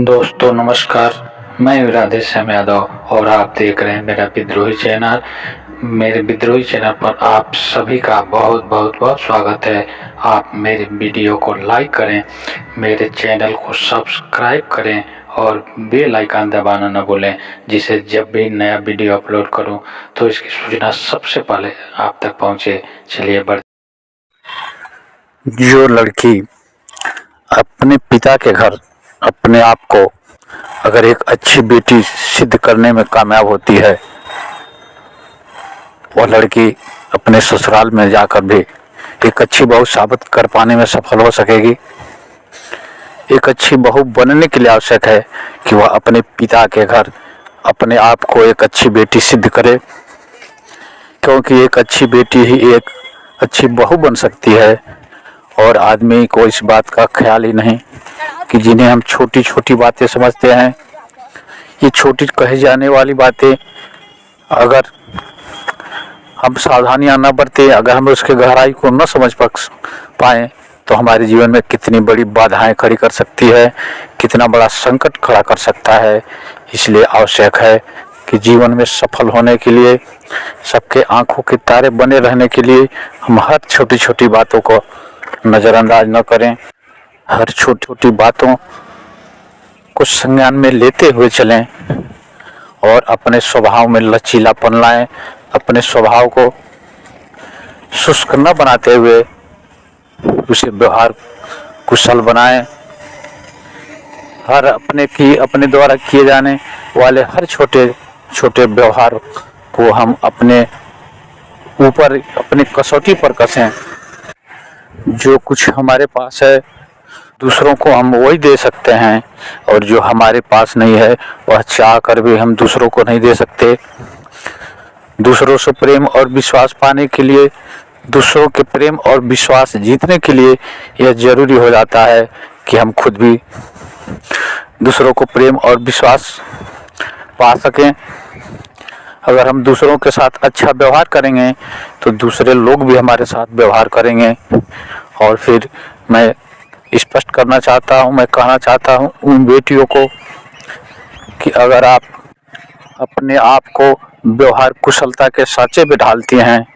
दोस्तों नमस्कार। मैं राधे श्याम यादव और आप देख रहे हैं मेरा विद्रोही चैनल। मेरे विद्रोही चैनल पर आप सभी का बहुत बहुत बहुत स्वागत है। आप मेरे वीडियो को लाइक करें, मेरे चैनल को सब्सक्राइब करें और बेल आइकन दबाना न भूलें, जिससे जब भी नया वीडियो अपलोड करूं तो इसकी सूचना सबसे पहले आप तक पहुंचे। चलिए जो लड़की अपने पिता के घर अपने आप को अगर एक अच्छी बेटी सिद्ध करने में कामयाब होती है, वह लड़की अपने ससुराल में जाकर भी एक अच्छी बहू साबित कर पाने में सफल हो सकेगी। एक अच्छी बहू बनने के लिए आवश्यक है कि वह अपने पिता के घर अपने आप को एक अच्छी बेटी सिद्ध करे, क्योंकि एक अच्छी बेटी ही एक अच्छी बहू बन सकती है। और आदमी को इस बात का ख्याल ही नहीं कि जिन्हें हम छोटी छोटी बातें समझते हैं, ये छोटी कही जाने वाली बातें अगर हम सावधानियां न बरतें, अगर हम उसके गहराई को न समझ पाएँ तो हमारे जीवन में कितनी बड़ी बाधाएं खड़ी कर सकती है, कितना बड़ा संकट खड़ा कर सकता है। इसलिए आवश्यक है कि जीवन में सफल होने के लिए, सबके आंखों के तारे बने रहने के लिए हम हर छोटी छोटी बातों को नज़रअंदाज न करें, हर छोटी छोटी बातों को संज्ञान में लेते हुए चलें और अपने स्वभाव में लचीलापन लाएं। अपने स्वभाव को शुष्क न बनाते हुए उसे व्यवहार कुशल बनाएं। अपने द्वारा किए जाने वाले हर छोटे छोटे व्यवहार को हम अपने ऊपर अपनी कसौटी पर कसें। जो कुछ हमारे पास है दूसरों को हम वही दे सकते हैं, और जो हमारे पास नहीं है वह चाह कर भी हम दूसरों को नहीं दे सकते। दूसरों से प्रेम और विश्वास पाने के लिए, दूसरों के प्रेम और विश्वास जीतने के लिए यह जरूरी हो जाता है कि हम खुद भी दूसरों को प्रेम और विश्वास पा सकें। अगर हम दूसरों के साथ अच्छा व्यवहार करेंगे तो दूसरे लोग भी हमारे साथ व्यवहार करेंगे। और फिर मैं स्पष्ट करना चाहता हूँ, मैं कहना चाहता हूँ उन बेटियों को कि अगर आप अपने आप को व्यवहार कुशलता के सांचे में ढालती हैं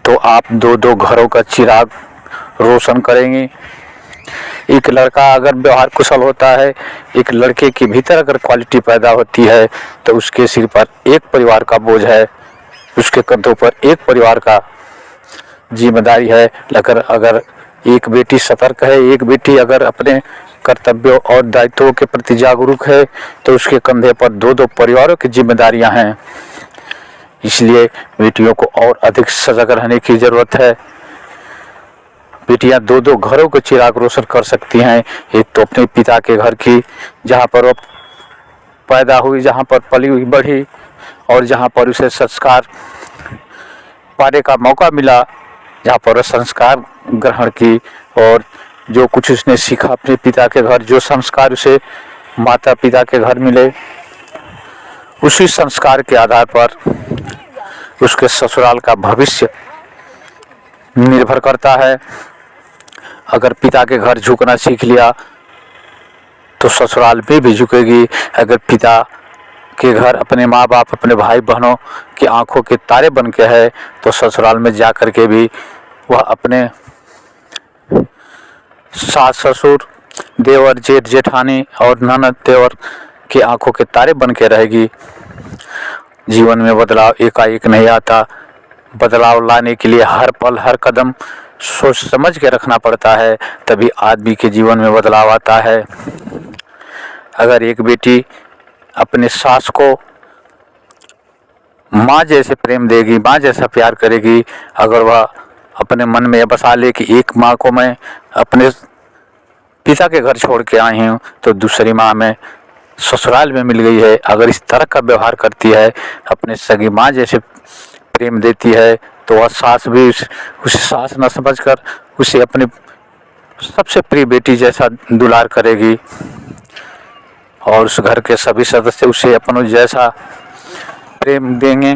तो आप दो दो घरों का चिराग रोशन करेंगी। एक लड़का अगर व्यवहार कुशल होता है, एक लड़के के भीतर अगर क्वालिटी पैदा होती है तो उसके सिर पर एक परिवार का बोझ है, उसके कंधों पर एक परिवार का जिम्मेदारी है। अगर एक बेटी सतर्क है, एक बेटी अगर अपने कर्तव्यों और दायित्वों के प्रति जागरूक है तो उसके कंधे पर दो दो परिवारों की जिम्मेदारियां हैं। इसलिए बेटियों को और अधिक सजग रहने की जरूरत है। बेटियां दो दो घरों को चिराग रोशन कर सकती हैं। एक तो अपने पिता के घर की, जहाँ पर वो पैदा हुई, जहाँ पर पली हुई बढ़ी और जहाँ पर उसे संस्कार पाने का मौका मिला, जहाँ पर संस्कार ग्रहण की और जो कुछ उसने सीखा अपने पिता के घर, जो संस्कार उसे माता पिता के घर मिले, उसी संस्कार के आधार पर उसके ससुराल का भविष्य निर्भर करता है। अगर पिता के घर झुकना सीख लिया तो ससुराल में भी झुकेगी। अगर पिता के घर अपने माँ बाप, अपने भाई बहनों की आंखों के तारे बन के है तो ससुराल में जा कर के भी वह अपने सास ससुर, देवर जेठ जेठानी और ननद देवर की आंखों के तारे बन के रहेगी। जीवन में बदलाव एकाएक नहीं आता। बदलाव लाने के लिए हर पल हर कदम सोच समझ के रखना पड़ता है, तभी आदमी के जीवन में बदलाव आता है। अगर एक बेटी अपने सास को माँ जैसे प्रेम देगी, माँ जैसा प्यार करेगी, अगर वह अपने मन में बसा ले कि एक माँ को मैं अपने पिता के घर छोड़ के आई हूँ तो दूसरी माँ में ससुराल में मिल गई है, अगर इस तरह का व्यवहार करती है, अपने सगी माँ जैसे प्रेम देती है, तो वह सास भी उसे सास न समझकर उसे अपने सबसे प्रिय बेटी जैसा दुलार करेगी और उस घर के सभी सदस्य उसे अपनों जैसा प्रेम देंगे।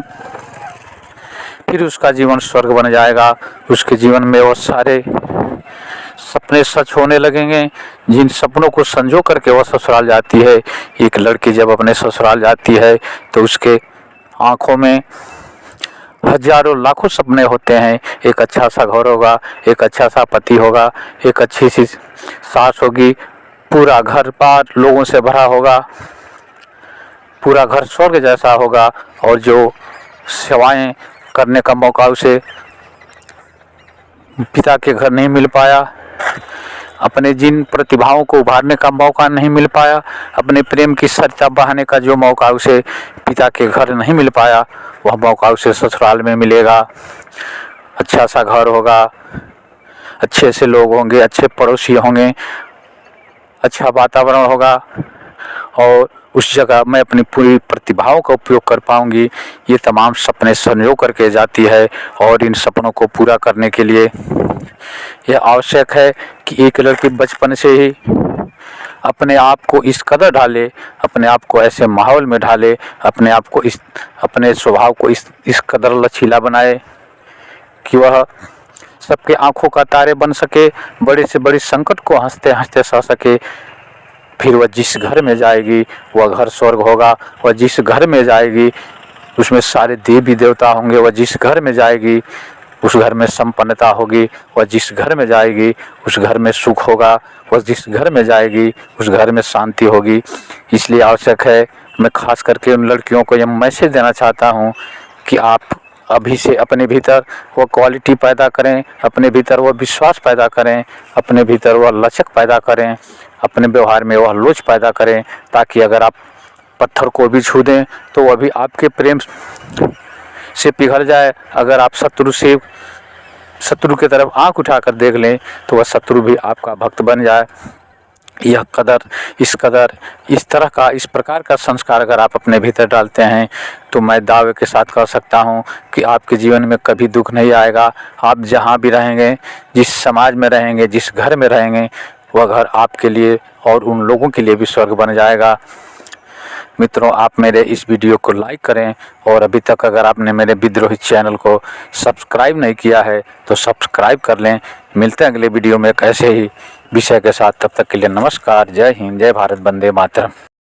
फिर उसका जीवन स्वर्ग बन जाएगा। उसके जीवन में वो सपने सच होने लगेंगे। जिन सपनों को संजो करके वह ससुराल जाती है, एक लड़की जब अपने ससुराल जाती है तो उसके आंखों में हजारों लाखों सपने होते हैं। एक अच्छा सा घर होगा, एक अच्छा सा पति होगा, एक अच्छी सी सास होगी, पूरा घर बार लोगों से भरा होगा, पूरा घर स्वर्ग जैसा होगा। और जो सेवाएं करने का मौका उसे पिता के घर नहीं मिल पाया, अपने जिन प्रतिभाओं को उभारने का मौका नहीं मिल पाया, अपने प्रेम की सरिता बहाने का जो मौका उसे पिता के घर नहीं मिल पाया, वह मौका उसे ससुराल में मिलेगा। अच्छा सा घर होगा, अच्छे से लोग होंगे, अच्छे पड़ोसी होंगे, अच्छा वातावरण होगा और उस जगह मैं अपनी पूरी प्रतिभाओं का उपयोग कर पाऊंगी। ये तमाम सपने संजो करके जाती है और इन सपनों को पूरा करने के लिए यह आवश्यक है कि एक लड़की बचपन से ही अपने आप को इस कदर ढाले, अपने आप को ऐसे माहौल में ढाले, अपने आप को अपने स्वभाव को इस कदर लचीला बनाए कि वह सबके आंखों का तारे बन सके, बड़े से बड़े संकट को हंसते हंसते सह सके। फिर वह जिस घर में जाएगी वह घर स्वर्ग होगा। वह जिस घर में जाएगी उसमें सारे देवी देवता होंगे। वह जिस घर में जाएगी उस घर में संपन्नता होगी। वह जिस घर में जाएगी उस घर में सुख होगा। वह जिस घर में जाएगी उस घर में शांति होगी। इसलिए आवश्यक है, मैं खास करके उन लड़कियों को यह मैसेज देना चाहता हूँ कि आप अभी से अपने भीतर वह क्वालिटी पैदा करें, अपने भीतर वह विश्वास पैदा करें, अपने भीतर वह लचक पैदा करें, अपने व्यवहार में वह लोच पैदा करें, ताकि अगर आप पत्थर को भी छू दें तो वह भी आपके प्रेम से पिघल जाए। अगर आप शत्रु की तरफ आंख उठाकर देख लें तो वह शत्रु भी आपका भक्त बन जाए। यह इस प्रकार का संस्कार अगर आप अपने भीतर डालते हैं तो मैं दावे के साथ कह सकता हूं कि आपके जीवन में कभी दुख नहीं आएगा। आप जहां भी रहेंगे, जिस समाज में रहेंगे, जिस घर में रहेंगे, वह घर आपके लिए और उन लोगों के लिए भी स्वर्ग बन जाएगा। मित्रों, आप मेरे इस वीडियो को लाइक करें और अभी तक अगर आपने मेरे विद्रोही चैनल को सब्सक्राइब नहीं किया है तो सब्सक्राइब कर लें। मिलते हैं अगले वीडियो में एक ऐसे ही विषय के साथ। तब तक के लिए नमस्कार, जय हिंद, जय भारत, वंदे मातरम।